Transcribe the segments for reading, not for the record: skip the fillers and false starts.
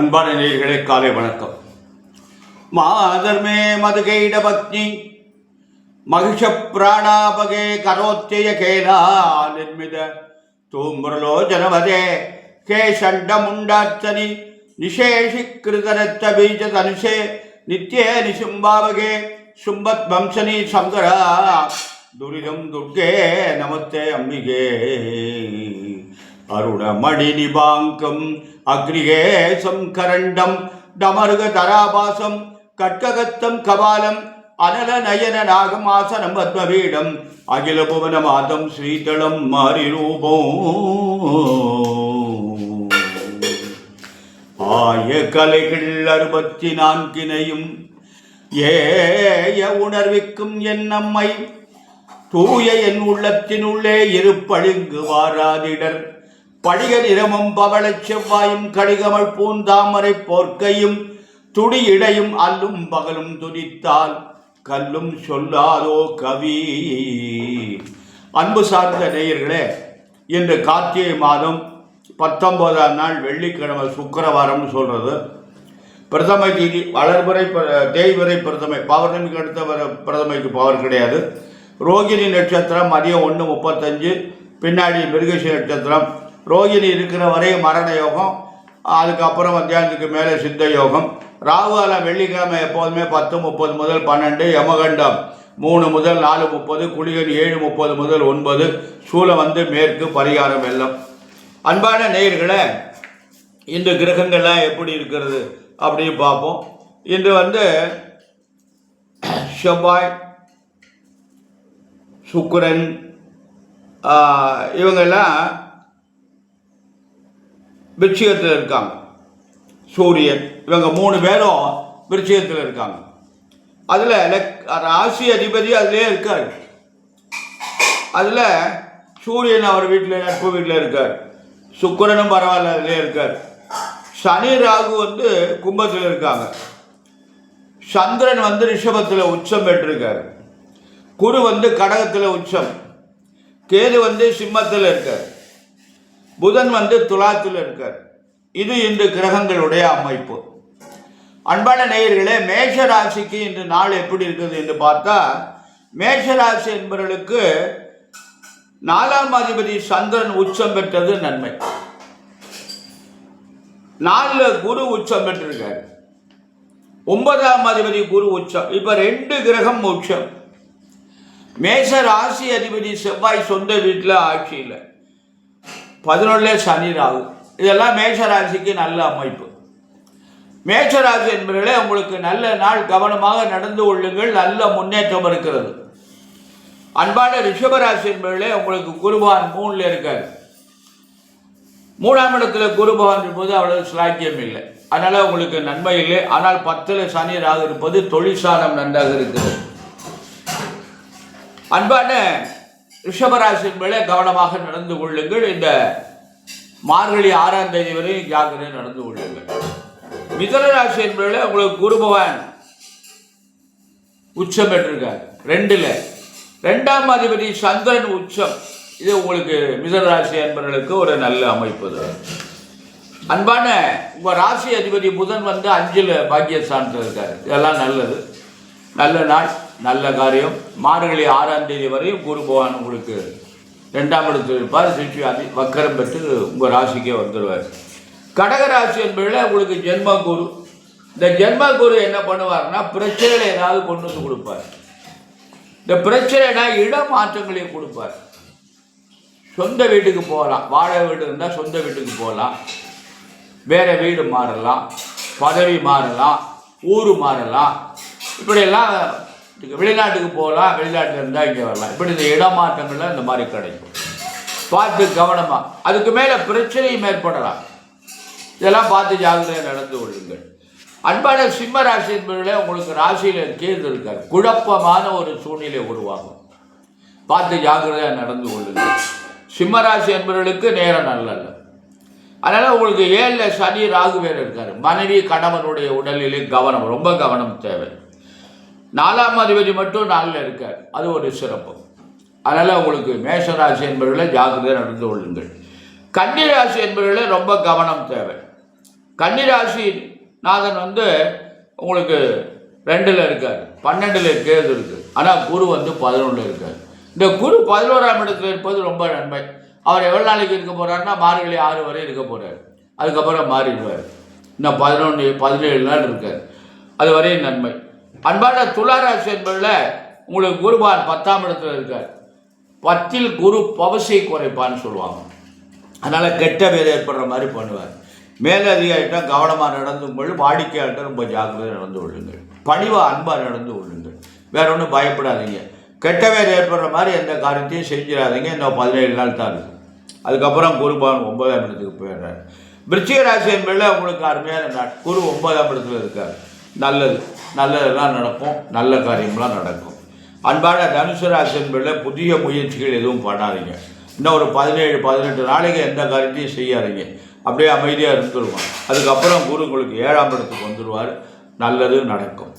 அன்பான நேயர்களே, காலை வணக்கம். மாதர்மே மதுகைட பத்னி மகிஷ பிராணாபகே கரோத்திய கேலா நிர்மித தூம்புரலோஜனவதே கே ஷண்டமுண்டார்ச்சனி நிஷேஷிகிருதரத்த பீஜ தனுஷே நித்யே நிசும்பாவகே சும்பத் வம்சனி சங்கரா துரிதம் துர்கே நமஸ்தே அம்பிகே அருணமணி நிபாங்கம் அக்ரிகேசம் கரண்டம் டமருக தராபாசம் கட்ககத்தம் கபாலம் அனல நயன நாகமாசனம் பத்மபீடம் அகில புவன மாதம் ஸ்ரீதளம் மாரிரூபம் ஆய கலைகள் 64 ஏய உணர்விக்கும் என் நம்மை தூய என் உள்ளத்தினுள்ளே இருப்பழுங்கு வாராதிடர் படிக நிறமும் பவளச் செவ்வாயும் கடிகமள் பூந்தாமரை போர்க்கையும் துடி இடையும் அல்லும் பகலும் துதித்தால் கல்லும் சொல்லாதோ கவி. அன்பு சார்ந்த நேயர்களே, இன்று கார்த்திகை மாதம் 19ஆம் நாள் வெள்ளிக்கிழமை, சுக்கிரவாரம்னு சொல்றது. பிரதமை தீதி வளர்பிறை தேய்பிறை பிரதமை, பௌர்ணமிக்கு அடுத்த பிரதமைக்கு பவர் கிடையாது. ரோகிணி நட்சத்திரம் மதியம் 1:35, பின்னாடி மிருகசி நட்சத்திரம். ரோகிணி இருக்கிற வரை மரண யோகம், அதுக்கப்புறம் மத்தியானத்துக்கு மேலே சித்த யோகம். ராகுகாலம் வெள்ளிக்கிழமை எப்போதுமே 10:30 முதல் 12, யமகண்டம் 3 முதல் 4:30, குளிகன் 7:30 முதல் 9, சூலம் மேற்கு, பரிகாரம் வெள்ளம். அன்பான நேயர்களே, இன்று கிரகங்கள்லாம் எப்படி இருக்கிறது அப்படின்னு பார்ப்போம். இன்று செவ்வாய், சுக்கிரன், இவங்கெல்லாம் விருச்சிகத்தில் இருக்காங்க. சூரியன், இவங்க 3 பேரும் விருச்சிகத்தில் இருக்காங்க. அதில் ராசி அதிபதி அதிலே இருக்கார். அதில் சூரியன் அவர் வீட்டில், நட்பு வீட்டில் இருக்கார். சுக்கிரனும் பரவாயில்ல, அதிலே இருக்கார். சனி ராகு கும்பத்தில் இருக்காங்க. சந்திரன் ரிஷபத்தில் உச்சம் பெற்றிருக்கார். குரு கடகத்தில் உச்சம். கேது சிம்மத்தில் இருக்கார். புதன் துலாத்தில் இருக்கார். இது இன்று கிரகங்களுடைய அமைப்பு. அன்பான நேயர்களே, மேஷ ராசிக்கு இன்று நாள் எப்படி இருக்குது என்று பார்த்தா, மேஷ ராசி என்பவர்களுக்கு 4ஆம் அதிபதி சந்திரன் உச்சம் பெற்றது நன்மை. 4 குரு உச்சம் பெற்றிருக்கார். 9ஆம் அதிபதி குரு உச்சம். இப்ப 2 கிரகம் உச்சம். மேஷ ராசி அதிபதி செவ்வாய் சொந்த வீட்டில் ஆட்சியில், 11 சனி ராகு. இதெல்லாம் மேஷராசிக்கு நல்ல அமைப்பு. மேஷராசி என்பவர்களே, உங்களுக்கு நல்ல நாள், கவனமாக நடந்து கொள்ளுங்கள், நல்ல முன்னேற்றம் இருக்கிறது. அன்பான ரிஷபராசி என்பவர்களே, உங்களுக்கு குருபகவான் 3ல் இருக்கார். 3ஆம் இடத்துல குருபகவான் இருப்பது அவ்வளவு சிலாக்கியம் இல்லை, அதனால உங்களுக்கு நன்மை இல்லை. ஆனால் 10ல் சனி ராகு இருப்பது தொழிற்சாலம் நன்றாக இருக்கிறது. அன்பான ரிஷபராசி என்பவர்களே, கவனமாக நடந்து கொள்ளுங்கள். இந்த மார்கழி 6ஆம் தேதி வரை ஜாக்கிரதை நடந்து கொள்ளுங்கள். மிதுன ராசி என்பவர்களே, உங்களுக்கு குரு பகவான் உச்சம் பெற்றிருக்கார் 2ல். 2ஆம் அதிபதி சந்திரன் உச்சம். இது உங்களுக்கு மிதுன ராசி என்பவர்களுக்கு ஒரு நல்ல அமைப்பு. அன்பான உங்கள் ராசி அதிபதி புதன் 5ல் பாக்கியஸ்தானத்தில் இருக்கார். இதெல்லாம் நல்லது, நல்ல நாள், நல்ல காரியம். மார்கழி 6ஆம் தேதி வரையும் குரு பகவான் உங்களுக்கு 2ஆம் இடத்தில் இருப்பார். திருச்சி வக்கரம் பெற்று உங்கள் ராசிக்கே வந்துடுவார். கடகராசி என்பதில் உங்களுக்கு ஜென்ம குரு. இந்த ஜென்ம குரு என்ன பண்ணுவார்னா, பிரச்சனைகளை ஏதாவது கொண்டு வந்து கொடுப்பார். இந்த பிரச்சனைனா இடமாற்றங்களை கொடுப்பார். சொந்த வீட்டுக்கு போகலாம், வாடகை வீடு இருந்தால் சொந்த வீட்டுக்கு போகலாம், வேற வீடு மாறலாம், பதவி மாறலாம், ஊர் மாறலாம், இப்படியெல்லாம். வெளிநாட்டுக்கு போகலாம், வெளிநாட்டில் இருந்தால் இங்கே வரலாம். இப்படி இந்த இடமாற்றங்கள்லாம் இந்த மாதிரி கிடைக்கும். பார்த்து கவனமாக. அதுக்கு மேலே பிரச்சனையும் ஏற்படலாம். இதெல்லாம் பார்த்து ஜாகிரதையாக நடந்து கொள்ளுங்கள். அன்பான சிம்ம ராசி என்பவர்களே, உங்களுக்கு ராசியில் கேது இருக்கார். குழப்பமான ஒரு சூழ்நிலை உருவாகும். பார்த்து ஜாகிரதையாக நடந்து கொள்ளுங்கள். சிம்ம ராசி என்பவர்களுக்கு நேரம் நல்லல்ல. அதனால் உங்களுக்கு 7ல் சனி ராகு வேறு இருக்கார். மனைவி கணவனுடைய உடலிலே கவனம், ரொம்ப கவனம் தேவை. 4ஆம் அதிபதி மட்டும் 4ல் இருக்கார். அது ஒரு சிறப்பு. அதனால் உங்களுக்கு மேஷராசி என்பவர்களை ஜாக்கிரதை நடந்து கொள்ளுங்கள். கன்னி ராசி என்பவர்களே ரொம்ப கவனம் தேவை. கன்னிராசி நாதன் வந்து உங்களுக்கு 2ல் இருக்கார், 12ல் கேது இருக்குது. ஆனால் குரு வந்து 11ல் இருக்கார். இந்த குரு 11ஆம் இடத்துல இருப்பது ரொம்ப நன்மை. அவர் எவ்வளோ நாளைக்கு இருக்க போகிறாருன்னா மார்கழி 6 வரை இருக்க போகிறார். அதுக்கப்புறம் மாறிடுவார். இன்னும் 17 நாள் இருக்கார். அது வரையும் நன்மை. அன்பான துளாராசி என்பதில் உங்களுக்கு குருபான் 10ஆம் இடத்துல இருக்கார். 10ல் குரு பவசை குறைப்பான்னு சொல்லுவாங்க. அதனால் கெட்ட பேர் ஏற்படுற மாதிரி பண்ணுவார். மேலதிகாரிகிட்ட கவனமாக நடந்து கொள்ளுங்கள். வாடிக்கையாளர்கிட்ட ரொம்ப ஜாக்கிரதையாக நடந்து கொள்ளுங்கள். பணிவாக அன்பாக நடந்து கொள்ளுங்கள். வேற ஒன்றும் பயப்படாதீங்க. கெட்ட பேர் ஏற்படுற மாதிரி எந்த காரியத்தையும் செஞ்சிடாதீங்க. இன்னும் 17 நாள் தான் இருக்குது. அதுக்கப்புறம் குருபான் 9ஆம் இடத்துக்கு போயிடுறார். விருச்சிக ராசி என்பதில் உங்களுக்கு அருமையான நாள். குரு 9ஆம் இடத்துல இருக்கார். நல்லதெல்லாம் நடக்கும். நல்ல காரியம்லாம் நடக்கும். அன்பான தனுசு ராசி என்பதில் புதிய முயற்சிகள் எதுவும் பண்ணாதீங்க. இன்னும் ஒரு 17-18 நாளைக்கு எந்த காரியத்தையும் செய்யாதீங்க. அப்படியே அமைதியாக இருந்துருவோம். அதுக்கப்புறம் குரு உங்களுக்கு 7ஆம் இடத்துக்கு வந்துடுவார். நல்லது நடக்கும்.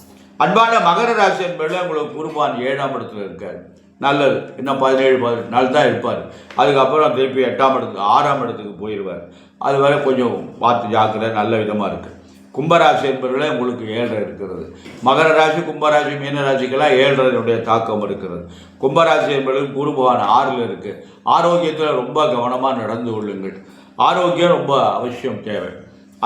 அன்பான மகர ராசி என்பதில் உங்களுக்கு குருபான் 7ஆம் இடத்துல இருக்கார். நல்லது. இன்னும் 17-18 நாள் தான் இருப்பார். அதுக்கப்புறம் திருப்பி 8ஆம் இடத்துக்கு 6ஆம் இடத்துக்கு போயிடுவார். அது வரை கொஞ்சம் பார்த்து ஜாக்கிரதை. நல்ல விதமாக இருக்குது. கும்பராசி என்பதில் உங்களுக்கு 7 இருக்கிறது. மகர ராசி, கும்பராசி, மீனராசிக்கெல்லாம் 7னுடைய தாக்கம் இருக்கிறது. கும்பராசி என்பது குருபவான் 6ல் இருக்குது. ஆரோக்கியத்தில் ரொம்ப கவனமாக நடந்து கொள்ளுங்கள். ஆரோக்கியம் ரொம்ப அவசியம் தேவை.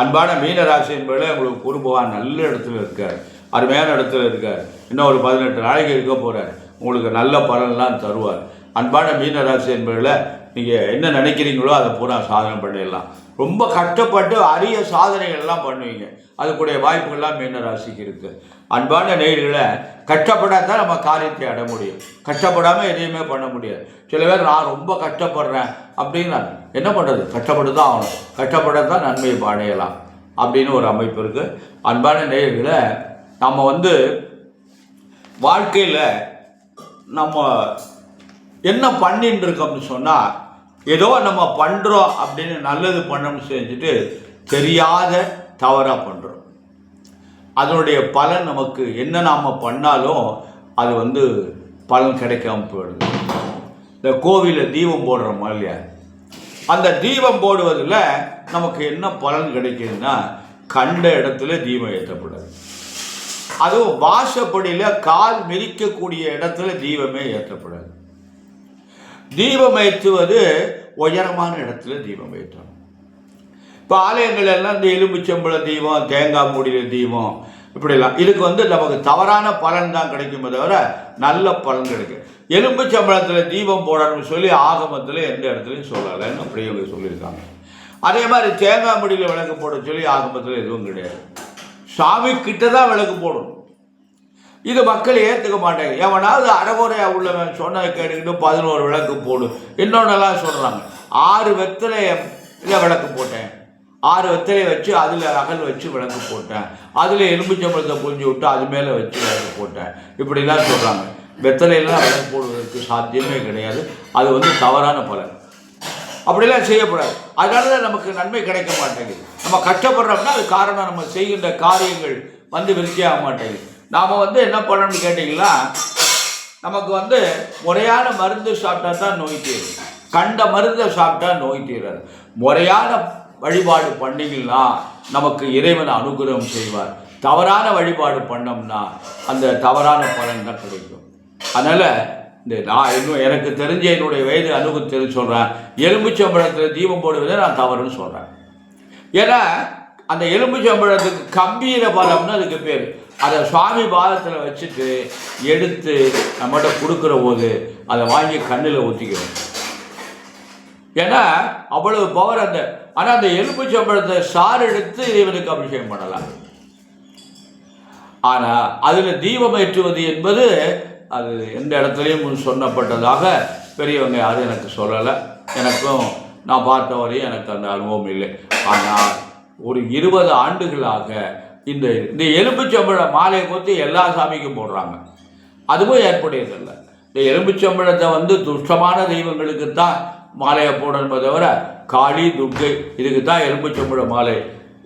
அன்பான மீனராசி என்பதில் உங்களுக்கு குருபவான் நல்ல இடத்துல இருக்கார். அருமையான இடத்துல இருக்கார். இன்னும் ஒரு 18 நாளைக்கு இருக்க போகிறார். உங்களுக்கு நல்ல பலன்லாம் தருவார். அன்பான மீனராசி என்பதில் நீங்கள் என்ன நினைக்கிறீங்களோ அதை பூரா சாதனை பண்ணிடலாம். ரொம்ப கஷ்டப்பட்டு அரிய சாதனைகள்லாம் பண்ணுவீங்க. அதுக்குடைய வாய்ப்புகள்லாம் மீனராசிக்கு இருக்குது. அன்பான நேயர்களை கஷ்டப்படாதான் நம்ம காரியத்தை அடைய முடியும். கஷ்டப்படாமல் எதையுமே பண்ண முடியாது. சில பேர் நான் ரொம்ப கஷ்டப்படுறேன் அப்படின்னா என்ன பண்ணுறது? கஷ்டப்பட்டு தான் ஆகணும். கஷ்டப்பட தான் நன்மையை அடையலாம் அப்படின்னு ஒரு அமைப்பு இருக்குது. அன்பான நேயர்களை நம்ம வந்து வாழ்க்கையில் நம்ம என்ன பண்ணிட்டு இருக்கோம்னு சொன்னால், ஏதோ நம்ம பண்ணுறோம் அப்படின்னு நல்லது பண்ணணும்னு செஞ்சுட்டு தெரியாத தவறாக பண்ணுறோம். அதனுடைய பலன் நமக்கு என்ன நாம் பண்ணாலும் அது வந்து பலன் கிடைக்காம போயிடுது. இந்த கோவிலில் தீபம் போடுறோமா இல்லையா, அந்த தீபம் போடுவதில் நமக்கு என்ன பலன் கிடைக்குதுன்னா கண்ட இடத்துல தீபம் ஏற்றப்படாது. அதுவும் வாசப்படியில் கால் மிதிக்கக்கூடிய இடத்துல தீபமே ஏற்றப்படாது. தீபம் ஏற்றுவது உயரமான இடத்துல தீபம் ஏற்றணும். இப்போ ஆலயங்கள் எல்லாம் இந்த எலும்புச்சம்பழ தீபம், தேங்காய் மூடிய தீபம், இப்படிலாம் இதுக்கு வந்து நமக்கு தவறான பலன் தான் கிடைக்குமே தவிர நல்ல பலன் கிடைக்கும். எலும்புச்சம்பழத்தில் தீபம் போடணும்னு சொல்லி ஆகமத்தில் எந்த இடத்துலையும் சொல்லலைன்னு அப்படியே அவங்க சொல்லியிருக்காங்க. அதே மாதிரி தேங்காய் மூடியில் விளக்கு போட சொல்லி ஆகமத்தில் எதுவும் கிடையாது. சாமி கிட்ட தான் விளக்கு போடணும். இது மக்கள் ஏற்றுக்க மாட்டாங்க. எவனாவது அறகுறையாக உள்ளவன் சொன்னதை கேட்டுக்கிட்டு 11 விளக்கு போடும். இன்னொன்னெல்லாம் சொல்கிறாங்க. 6 வெத்தலையில் விளக்கு போட்டேன், 6 வெத்தலையை வச்சு அதில் அகல் வச்சு விளக்கு போட்டேன், அதில் எலும்புச்சம்பழத்தை புரிஞ்சு விட்டு அது மேலே வச்சு விளக்கு போட்டேன், இப்படிலாம் சொல்கிறாங்க. வெத்தலையெல்லாம் விளக்கு போடுவதற்கு சாத்தியமே கிடையாது. அது வந்து தவறான பலன். அப்படிலாம் செய்யக்கூடாது. அதனால தான் நமக்கு நன்மை கிடைக்க மாட்டேங்குது. நம்ம கஷ்டப்படுறோம்னா அது காரணம் நம்ம செய்கின்ற காரியங்கள் வந்து விருத்தியாக மாட்டேங்குது. நாம் வந்து என்ன பண்ணணும்னு கேட்டிங்கன்னா, நமக்கு வந்து முறையான மருந்து சாப்பிட்டா தான் நோய் தீரும். கண்ட மருந்தை சாப்பிட்டா நோய் தீராது. முறையான வழிபாடு பண்ணிங்கன்னா நமக்கு இறைவன் அனுகிரகம் செய்வார். தவறான வழிபாடு பண்ணோம்னா அந்த தவறான பலன் தான் கிடைக்கும். அதனால் நான் இன்னும் எனக்கு தெரிஞ்ச என்னுடைய வயது அனுபவத்தில் சொல்கிறேன், எலும்புச்சம்பழத்தில் தீபம் போடுவதை நான் தவறுன்னு சொல்கிறேன். ஏன்னா அந்த எலும்புச்சம்பழத்துக்கு கம்பீர பலம்னு அதுக்கு பேர். அதை சுவாமி பாதத்தில் வச்சுட்டு எடுத்து நம்மகிட்ட கொடுக்குற போது அதை வாங்கி கண்ணில் ஊற்றிக்கிறோம். ஏன்னா அவ்வளவு பவர் அந்த. ஆனால் அந்த எலும்புச்சம்பழத்தை சாறு எடுத்து இறைவனுக்கு அபிஷேகம் பண்ணலாம். ஆனால் அதில் தீபம் ஏற்றுவது என்பது அது எந்த இடத்துலையும் சொன்னப்பட்டதாக பெரியவங்க யாரும் எனக்கு சொல்லலை. எனக்கும் நான் பார்த்த வரையும் எனக்கு அந்த அனுபவம் இல்லை. ஆனால் ஒரு 20 ஆண்டுகளாக இந்த எலும்புச்சம்பழ மாலையை கொத்தி எல்லா சாமிக்கும் போடுறாங்க. அதுவும் ஏற்புடையதில்லை. இந்த எலும்புச்சம்பழத்தை வந்து துஷ்டமான தெய்வங்களுக்கு தான் மாலையை போடணுமே தவிர காளி, துர்க்கை இதுக்கு தான் எலும்புச்சம்பழ மாலை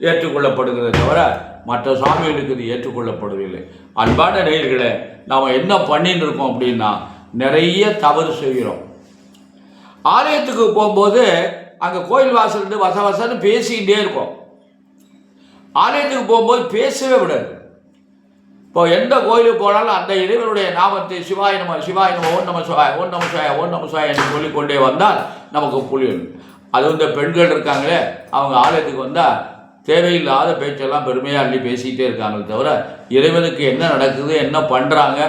ஏற்றுக்கொள்ளப்படுகிறத தவிர மற்ற சாமிகளுக்கு இது ஏற்றுக்கொள்ளப்படவில்லை. அன்பான நேயர்களே, நாம் என்ன பண்ணிட்டு இருக்கோம் அப்படின்னா நிறைய தவறு செய்கிறோம். ஆலயத்துக்கு போகும்போது அங்கே கோயில் வாசல் வசவசன்னு பேசிக்கிட்டே இருக்கோம். ஆலயத்துக்கு போகும்போது பேசவே விடாது. இப்போ எந்த கோயிலுக்கு போனாலும் அந்த இறைவனுடைய நாமத்தை சிவாய நம சிவாய நம ஓம் நம சிவாய ஓம் நம சிவாய ஓம் நம சிவாய என்று சொல்லிக்கொண்டே வந்தால் நமக்கு புரியும். அது இந்த பெண்கள் இருக்காங்களே, அவங்க ஆலயத்துக்கு வந்தால் தேவையில்லாத பேச்செல்லாம் பெருமையாக அள்ளி பேசிக்கிட்டே இருக்காங்களே தவிர இறைவனுக்கு என்ன நடக்குது, என்ன பண்ணுறாங்க,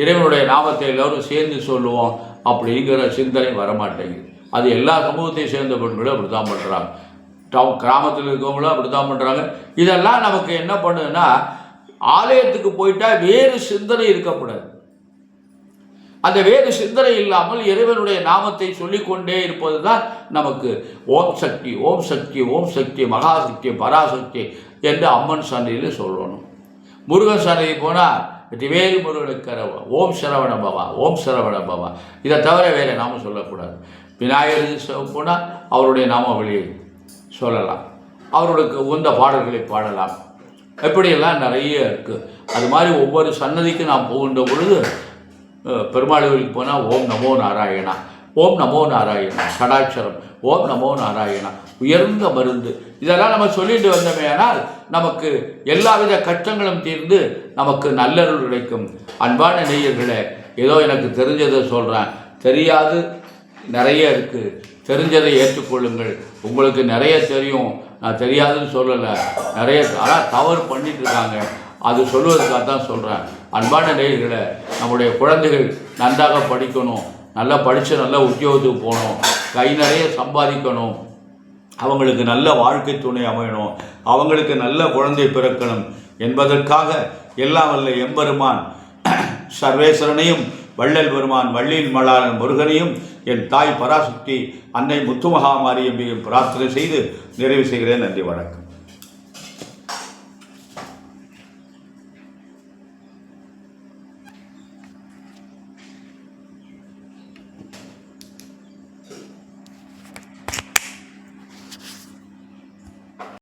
இறைவனுடைய நாமத்தை எல்லோரும் சேர்ந்து சொல்லுவோம் அப்படிங்கிற சிந்தனை வரமாட்டேங்குது. அது எல்லா சமூகத்தை சேர்ந்த பெண்களும் அப்படி தான் பண்ணுறாங்க. கிராமத்தில் இருக்கவங்களும் அப்படி தான் பண்ணுறாங்க. இதெல்லாம் நமக்கு என்ன பண்ணுதுன்னா, ஆலயத்துக்கு போயிட்டா வேறு சிந்தனை இருக்கக்கூடாது. அந்த வேறு சிந்தனை இல்லாமல் இறைவனுடைய நாமத்தை சொல்லிக்கொண்டே இருப்பது தான் நமக்கு ஓம் சக்தி ஓம் சக்தி ஓம் சக்தி மகாசக்தி பராசக்தி என்று அம்மன் சந்தையில் சொல்லணும். முருகன் சந்தைக்கு போனால் வெற்றிவேல் முருகனுக்கு ஓம் சரவண பவா ஓம் சரவண பவா, இதை தவிர வேறு நாமம் சொல்லக்கூடாது. விநாயகர் போனால் அவருடைய நாமாவளியை சொல்லலாம், அவர்களுக்கு உந்த பாடல்களை பாடலாம். எப்படியெல்லாம் நிறைய இருக்குது. அது மாதிரி ஒவ்வொரு சன்னதிக்கும் நாம் போகின்ற பொழுது பெருமாள் கோயிலுக்கு போனால் ஓம் நமோ நாராயணா ஓம் நமோ நாராயணா சடாட்சரம் ஓம் நமோ நாராயணா உயர்ந்த மருந்து, இதெல்லாம் நம்ம சொல்லிட்டு வந்தோமே ஆனால் நமக்கு எல்லாவித கஷ்டங்களும் தீர்ந்து நமக்கு நல்லருள் கிடைக்கும். அன்பான நேயர்களே, ஏதோ எனக்கு தெரிஞ்சதை சொல்கிறேன், தெரியாது நிறைய இருக்குது. தெரிஞ்சதை ஏற்றுக்கொள்ளுங்கள். உங்களுக்கு நிறைய தெரியும், நான் தெரியாதுன்னு சொல்லலை, நிறைய ஆனால் தவறு பண்ணிட்டு இருக்காங்க. அது சொல்வதற்காக தான் சொல்கிறேன். அன்பான நேயர்களே, நம்முடைய குழந்தைகள் நன்றாக படிக்கணும், நல்லா படித்து நல்ல உத்தியோகத்துக்கு போகணும், கை நிறைய சம்பாதிக்கணும், அவங்களுக்கு நல்ல வாழ்க்கை துணை அமையணும், அவங்களுக்கு நல்ல குழந்தை பிறக்கணும் என்பதற்காக எல்லாம் வல்ல எம்பெருமான் சர்வேஸ்வரனையும் வள்ளல் பெருமான் வள்ளியின் மலாளன் முருகனையும் என் தாய் பராசக்தி அன்னை முத்துமகாமாரியம்பையும் பிரார்த்தனை செய்து நிறைவு செய்கிறேன். நன்றி, வணக்கம்.